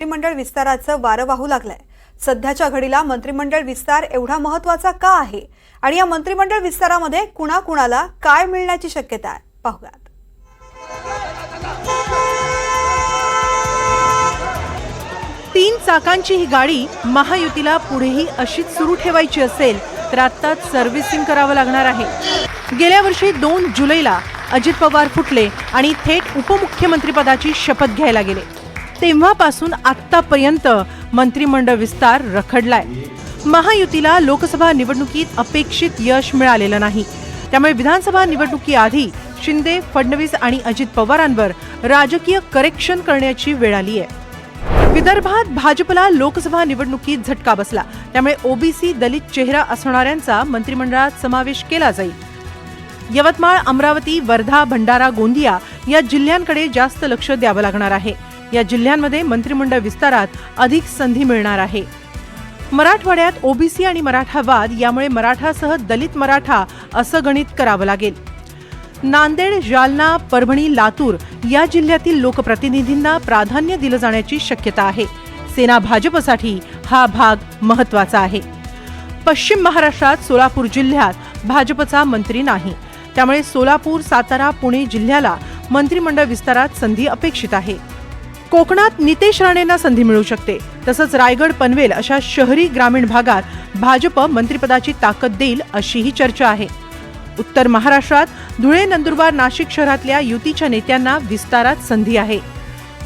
मंत्रिमंडळ विस्ताराचं वारं वाहू लागलंय। सध्याच्या घडीला मंत्रिमंडळ विस्तार एवढा महत्त्वाचा का आहे आणि या मंत्रिमंडळ विस्तारामध्ये कुणाकुणाला काय मिळण्याची शक्यता आहे, पाहूयात। तीन चाकांची ही गाडी महायुतीला पुढेही अशीच सुरू ठेवायची असेल तर आत्ताच सर्व्हिसिंग करावं लागणार आहे। गेल्या वर्षी 2 जुलैला अजित पवार फुटले आणि थेट उपमुख्यमंत्रीपदाची शपथ घ्यायला गेले। तेव्हापासून आत्तापर्यंत मंत्रिमंडळ विस्तार रखडलाय। महायुतीला लोकसभा निवडणुकीत अपेक्षित यश मिळालेलं नाही, त्यामुळे विधानसभा निवडणुकीआधी शिंदे, फडणवीस आणि अजित पवारांवर राजकीय करेक्शन करण्याची वेळ आली आहे। विदर्भात भाजपला लोकसभा निवडणुकीत झटका बसला, त्यामुळे ओबीसी दलित चेहरा असणाऱ्यांचा मंत्रिमंडळात समावेश केला जाईल। यवतमाळ, अमरावती, वर्धा, भंडारा, गोंदिया या जिल्ह्यांकडे जास्त लक्ष द्यावं लागणार आहे। या जिल्ह्यांमध्ये मंत्रिमंडळ विस्तारात अधिक संधी मिळणार आहे। मराठवाड्यात ओबीसी आणि मराठावाद, यामुळे मराठासह दलित मराठा असं गणित करावं लागेल। नांदेड, जालना, परभणी, लातूर या जिल्ह्यातील लोकप्रतिनिधींना प्राधान्य दिलं जाण्याची शक्यता आहे। सेना भाजपसाठी हा भाग महत्त्वाचा आहे। पश्चिम महाराष्ट्रात सोलापूर जिल्ह्यात भाजपचा मंत्री नाही, त्यामुळे सोलापूर, सातारा, पुणे जिल्ह्याला मंत्रिमंडळ विस्तारात संधी अपेक्षित आहे। कोकणात नितेश राणेंना संधी मिळू शकते, तसंच रायगड, पनवेल अशा शहरी ग्रामीण भागात भाजप मंत्रिपदाची ताकद देईल अशीही चर्चा आहे। उत्तर महाराष्ट्रात धुळे, नंदुरबार, नाशिक शहरातल्या युतीच्या नेत्यांना विस्तारात संधी आहे।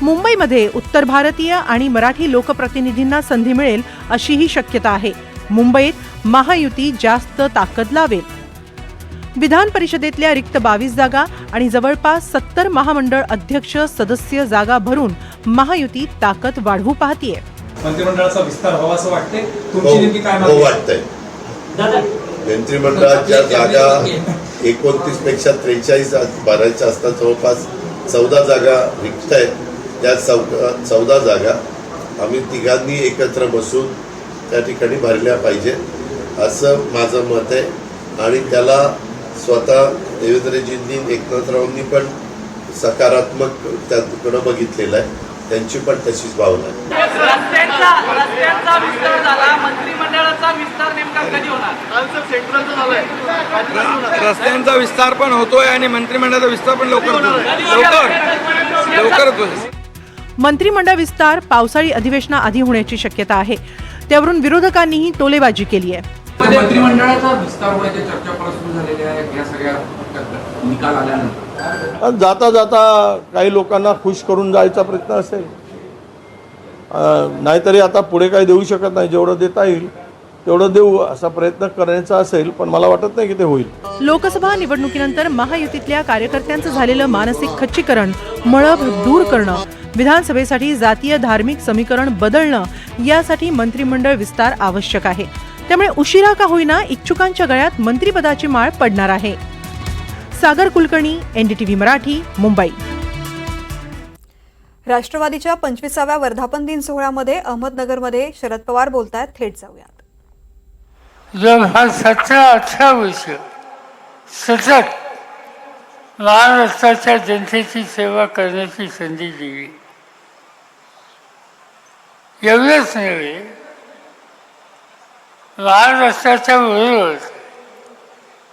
मुंबईमध्ये उत्तर भारतीय आणि मराठी लोकप्रतिनिधींना संधी मिळेल अशीही शक्यता आहे। मुंबईत महायुती जास्त ताकद लावेल। विधान परिषदेतल्या रिक्त 22 जागा आणि जवळपास 70 महामंडळ अध्यक्ष सदस्य जागा भरून महायुती ताकद वाढवू पाहतीये। मंत्रिमंडळाचा विस्तार व्हावा असं वाटते, तुमची नेमकी काय मागणी वाटतंय? मंत्रिमंडळाच्या जागा 29 पेक्षा 43 भरायच्या असतात, जवळपास 14 जागा रिक्त आहेत। त्या 14 जागा आम्ही तिघांनी एकत्र बसून त्या ठिकाणी भरल्या पाहिजे असं माझं मत आहे। आणि त्याला स्वतः देवेंद्रजींनी, एकनाथरावांनी पण सकारात्मक त्याकडे बघितलेलं आहे, त्यांची पण तशीच भावना आहे। रस्त्यांचा विस्तार झाला, मंत्रिमंडळाचा विस्तार नेमका कधी होणार? रस्त्यांचा विस्तार पण होतोय आणि मंत्रिमंडळाचा विस्तार पण लवकर होतोय। मंत्रिमंडळ विस्तार पावसाळी अधिवेशनाआधी होण्याची शक्यता आहे, त्यावरून विरोधकांनीही टोलेबाजी केली आहे। मंत्रिमंडळाचा विस्तार होण्याच्या चर्चा परत सुरू झालेल्या आहेत या सगळ्या निकाल आल्यानंतर। जाता जाता काही लोकांना खुश करून जायचा प्रयत्न असेल, नाहीतरी आता पुढे काही देऊ शकत नाही, जेवढं देता येईल तेवढं देऊ असा प्रयत्न करण्याचा असेल, पण मला वाटत नाही की ते होईल। लोकसभा निवडणुकीनंतर महायुतीतल्या कार्यकर्त्यांचं झालेलं मानसिक खच्चीकरण, मळभ दूर करणं, विधानसभेसाठी जातीय धार्मिक समीकरण बदलणं यासाठी मंत्रिमंडळ विस्तार आवश्यक आहे। त्यामुळे उशिरा का होईना इच्छुकांच्या गळ्यात मंत्रिपदाची माळ पडणार आहे। सागर कुलकर्णी, एनडीटीव्ही मराठी, मुंबई। राष्ट्रवादीच्या 25व्या वर्धापन दिन सोहळ्यामध्ये अहमदनगरमध्ये शरद पवार बोलतायत, थेट जाऊयात। जब हा 17-18 वर्ष सतत महाराष्ट्राच्या जनतेची सेवा करण्याची संधी दिली, एवढंच नव्हे महाराष्ट्राच्या बरोबर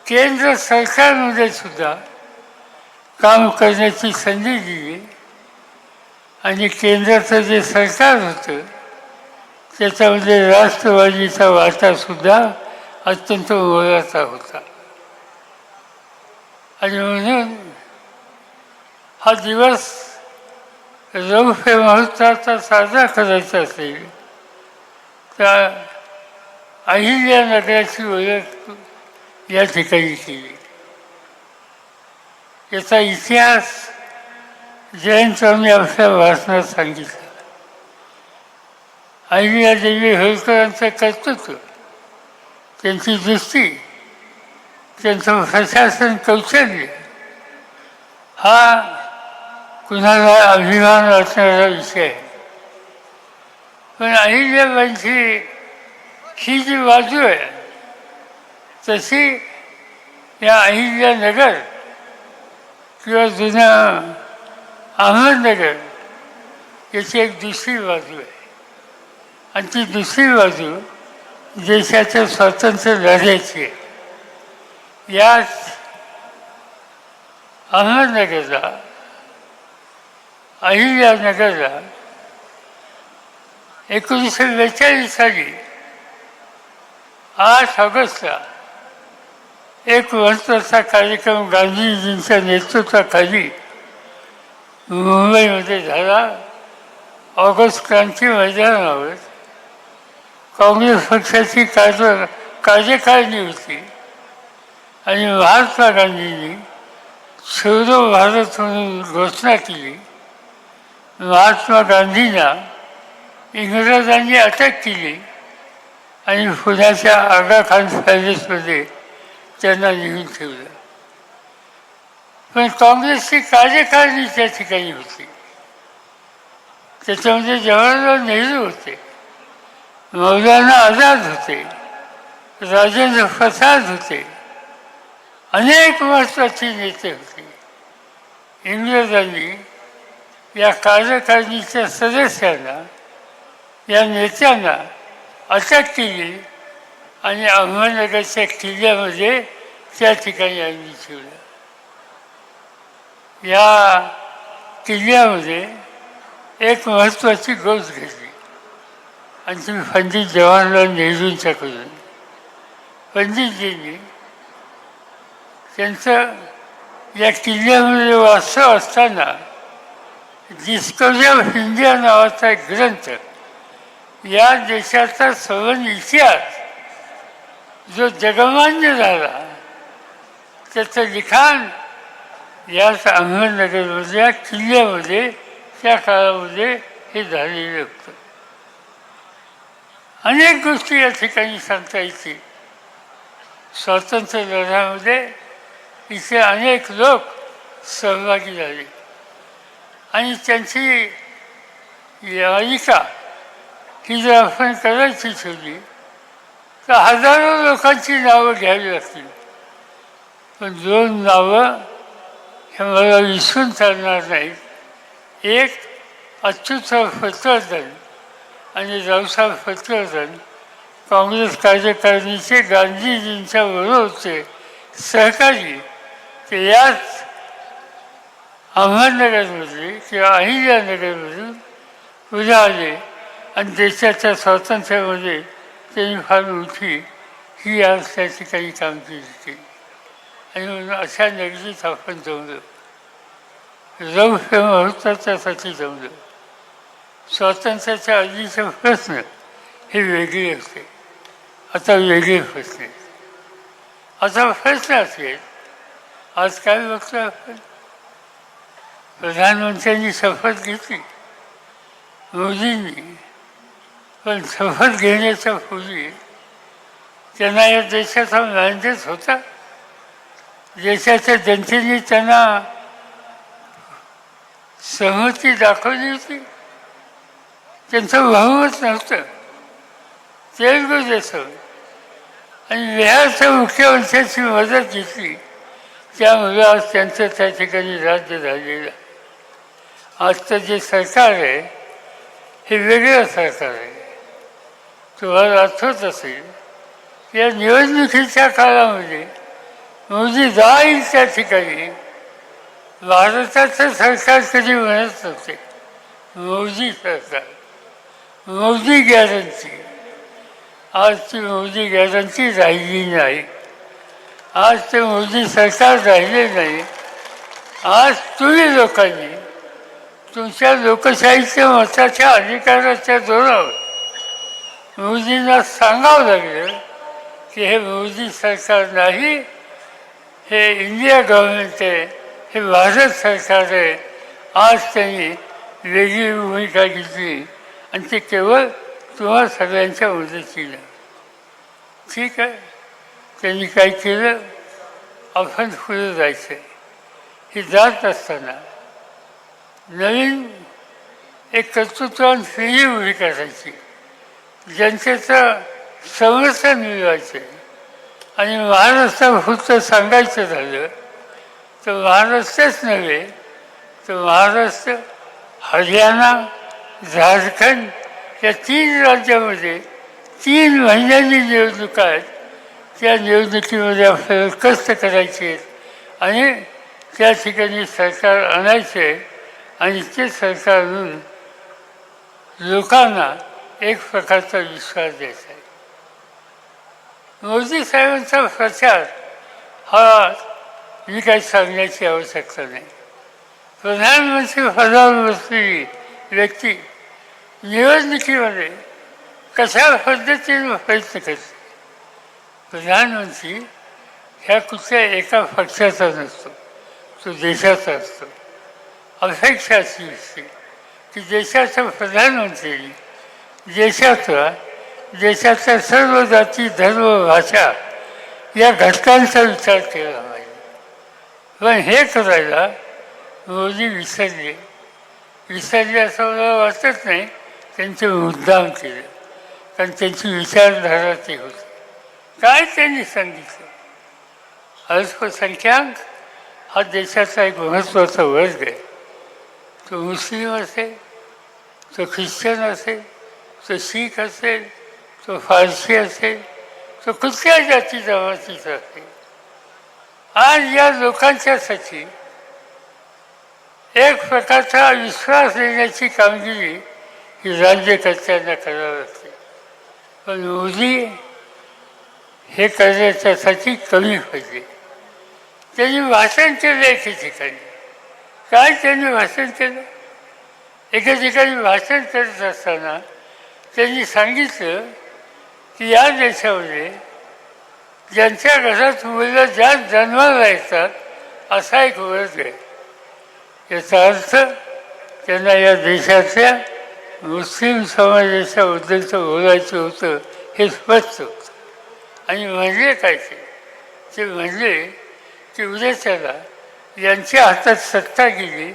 केंद्र सरकारमध्ये सुद्धा काम करण्याची संधी दिली आणि केंद्राचं जे सरकार होतं त्याच्यामध्ये राष्ट्रवादीचा वाटासुद्धा अत्यंत मोलाचा होता। आणि म्हणून हा दिवस रौप्य महोत्सवाचा साजरा करायचा असेल तर अहिल्यानगराची ओळख या ठिकाणी केली। याचा इतिहास जयंतरावांनी आपल्या भाषणात सांगितला। अहिल्यादेवी होळकरांचं कर्तृत्व, त्यांची दृष्टी, त्यांचं प्रशासन कौशल्य हा कुणाला अभिमान वाटणारा विषय आहे। पण अहिल्याबाईंची ही जी बाजू आहे तशी या अहिल्यानगर किंवा जुन्या अहमदनगर याची एक दुसरी बाजू आहे आणि ती दुसरी बाजू देशाच्या स्वातंत्र्य लढ्याची आहे. यात अहमदनगरला अहिल्यानगरला 1942 साली 8 ऑगस्टला एक महत्त्वाचा कार्यक्रम गांधीजींच्या नेतृत्वाखाली मुंबईमध्ये झाला. ऑगस्ट क्रांती मैदानावर काँग्रेस पक्षाची कार्यकारिणी होती आणि महात्मा गांधींनी छोडो भारत म्हणून घोषणा केली. महात्मा गांधींना इंग्रजांनी अटक केली आणि पुण्याच्या आगा खान पॅलेसमध्ये त्यांना नेऊन ठेवलं. पण काँग्रेसची कार्यकारिणी त्या ठिकाणी होती. त्याच्यामध्ये जवाहरलाल नेहरू होते, मौलाना आझाद होते, राजेंद्र प्रसाद होते, अनेक महत्त्वाचे नेते होते. इंग्रजांनी या कार्यकारिणीच्या सदस्यांना, या नेत्यांना अटक केली आणि अहमदनगरच्या किल्ल्यामध्ये त्या ठिकाणी आणून ठेवलं. या किल्ल्यामध्ये एक महत्त्वाची गोष्ट घडली आणि ती पंडित जवाहरलाल नेहरूंच्याकडून. पंडितजींनी त्यांचं या किल्ल्यामध्ये वास्तव असताना डिस्कवरी ऑफ इंडिया नावाचा एक ग्रंथ, या देशाचा सवन इतिहास जो जगमान्य झाला, त्याचं लिखाण याच अहमदनगरमधल्या किल्ल्यामध्ये त्या काळामध्ये हे झालेलं होतं. अनेक गोष्टी या ठिकाणी सांगता येतील. स्वातंत्र्य लढ्यामध्ये इथे अनेक लोक सहभागी झाले आणि त्यांची याचिका ही जर आपण करायची ठेवली तर हजारो लोकांची नावं घ्यावी लागतील. पण 2 नावं हे मला विसरून चालणार नाहीत. एक अच्युतराव पटवर्धन आणि रावसाहेब पटवर्धन काँग्रेस कार्यकारिणीचे गांधीजींच्या बरोबरचे सहकारी. ते याच अहमदनगरमध्ये किंवा अहिल्यानगरमधून पुढे आले आणि देशाच्या स्वातंत्र्यामध्ये त्यांनी फार मोठी ही आज त्या ठिकाणी कामगिरी केली. आणि म्हणून अशा नगरीत आपण जमलो, रौप्य महत्त्वाच्यासाठी जमलो. स्वातंत्र्याच्या आधीचे प्रश्न हे वेगळे होते, आता वेगळे प्रश्न आहेत. आता प्रश्न असेल, आज काय बघतो आपण, प्रधानमंत्र्यांनी शपथ घेतली मोदींनी, पण शपथ घेण्याच्या पूर्वी त्यांना या देशाचा मॅन्डेट होता. देशाच्या जनतेने त्यांना सहमती दाखवली होती. त्यांचं बहुमत नव्हतं. तेलगू देशम आणि बिहारच्या मुख्यमंत्र्यांची मदत घेतली, त्यामुळे आज त्यांचं त्या ठिकाणी राज्य झालेलं. आजचं जे सरकार आहे हे वेगळं सरकार आहे. तुम्हाला आठवत असेल या निवडणुकीच्या काळामध्ये मोदी जाईल त्या ठिकाणी भारताचं सरकार कधी म्हणत नव्हते मोदी सरकार, मोदी गॅरंटी. आज ती मोदी गॅरंटी राहिली नाही. आज ते मोदी सरकार राहिले नाही. आज तुम्ही लोकांनी तुमच्या लोकशाहीच्या मताच्या अधिकाराच्या जोरावर मोदींना सांगावं लागलं की हे मोदी सरकार नाही, हे इंडिया गव्हर्नमेंट आहे, हे भारत सरकार आहे. आज त्यांनी वेगळी भूमिका घेतली आणि ते केवळ तुम्हा सगळ्यांच्या मदतीनं. ठीक आहे, त्यांनी काय केलं, आपण पुढे जायचं. हे जात असताना नवीन एक कर्तृत्वान पिढी उभी करायची, जनतेचं समर्थन मिळवायचं. आणि महाराष्ट्रापुरतं सांगायचं झालं तर महाराष्ट्रच नव्हे तर महाराष्ट्र, हरियाणा, झारखंड या 3 राज्यामध्ये 3 महिन्यांनी निवडणुका आहेत. त्या निवडणुकीमध्ये आपल्याला कष्ट करायचे आहेत आणि त्या ठिकाणी सरकार आणायचे आहे आणि ते सरकार आणून लोकांना एक प्रकारचा विश्वास द्यायचा आहे. मोदी साहेबांचा प्रचार हा मी काही सांगण्याची आवश्यकता नाही. प्रधानमंत्री पदावर बसलेली व्यक्ती निवडणुकीमध्ये कशा पद्धतीने प्रयत्न करते. प्रधानमंत्री ह्या कुठल्या एका पक्षाचा नसतो, तो देशाचा असतो. अपेक्षा अशी असते की देशाच्या प्रधानमंत्र्यांनी देशाच्या सर्व जाती धर्म भाषा या घटकांचा विचार केला पाहिजे. पण हे करायला मोदी विसरले असं मला वाटत नाही. त्यांचे मुद्दाम केलं, कारण त्यांची विचारधारा ती होती. काय त्यांनी सांगितलं, अल्पसंख्याक हा देशाचा एक महत्त्वाचा वर्ग आहे. तो मुस्लिम असेल, तो ख्रिश्चन असेल, तो शीख असेल, तो फारसी असेल, तो कुठल्या जाती जमातीचा असेल. आज या लोकांच्यासाठी एक प्रकारचा विश्वास देण्याची कामगिरी ही राज्यकर्त्यांना करावी लागते. पण मोदी हे करण्याच्यासाठी कमी पाहिजे. त्यांनी भाषण केलं एके ठिकाणी. काय त्यांनी भाषण केलं? एका ठिकाणी भाषण करत असताना त्यांनी सांगितलं की या देशामध्ये ज्यांच्या घरात मुलं जास्त जन्माला येतात असा एक वर्ग आहे. याचा अर्थ त्यांना या देशातल्या मुस्लिम समाजाच्याबद्दलचं बोलायचं होतं हे स्पष्ट होतं. आणि म्हणजे काय ते म्हणजे की उद्याच्याला यांच्या हातात सत्ता गेली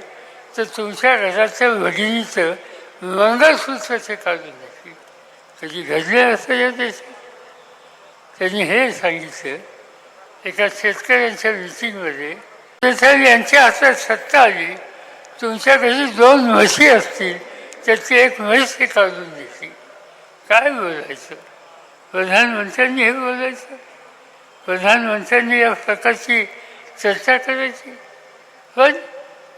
तर तुमच्या घराच्या भगिनीचं मंगळसूत्र ते काढून घेतली. कधी घडलं असं या देशात? त्यांनी हे सांगितलं एका शेतकऱ्यांच्या मिटिंगमध्ये, तर यांच्या हातात सत्ता आली, तुमच्या घरी 2 म्हशी असतील त्याची एक म्हैस हे काढून घेतली. काय बोलायचं? प्रधानमंत्र्यांनी हे बोलायचं? प्रधानमंत्र्यांनी या प्रकारची चर्चा करायची? पण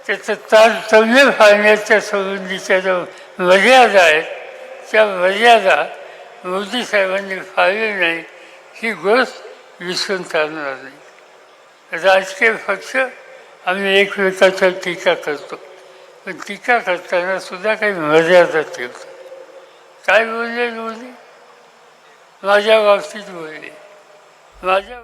त्याचं तारतम्य पाळण्याच्या संबंधीच्या ज्या मर्यादा आहेत त्या मर्यादा मोदी साहेबांनी पाळली नाही ही गोष्ट विसरून चालणार नाही. राजकीय पक्ष आम्ही एकमेकांच्या टीका करतो, पण टीका करताना सुद्धा काही मर्यादा ठेवतो. काय बोलले मोदी? माझ्या बाबतीत बोलले, माझ्या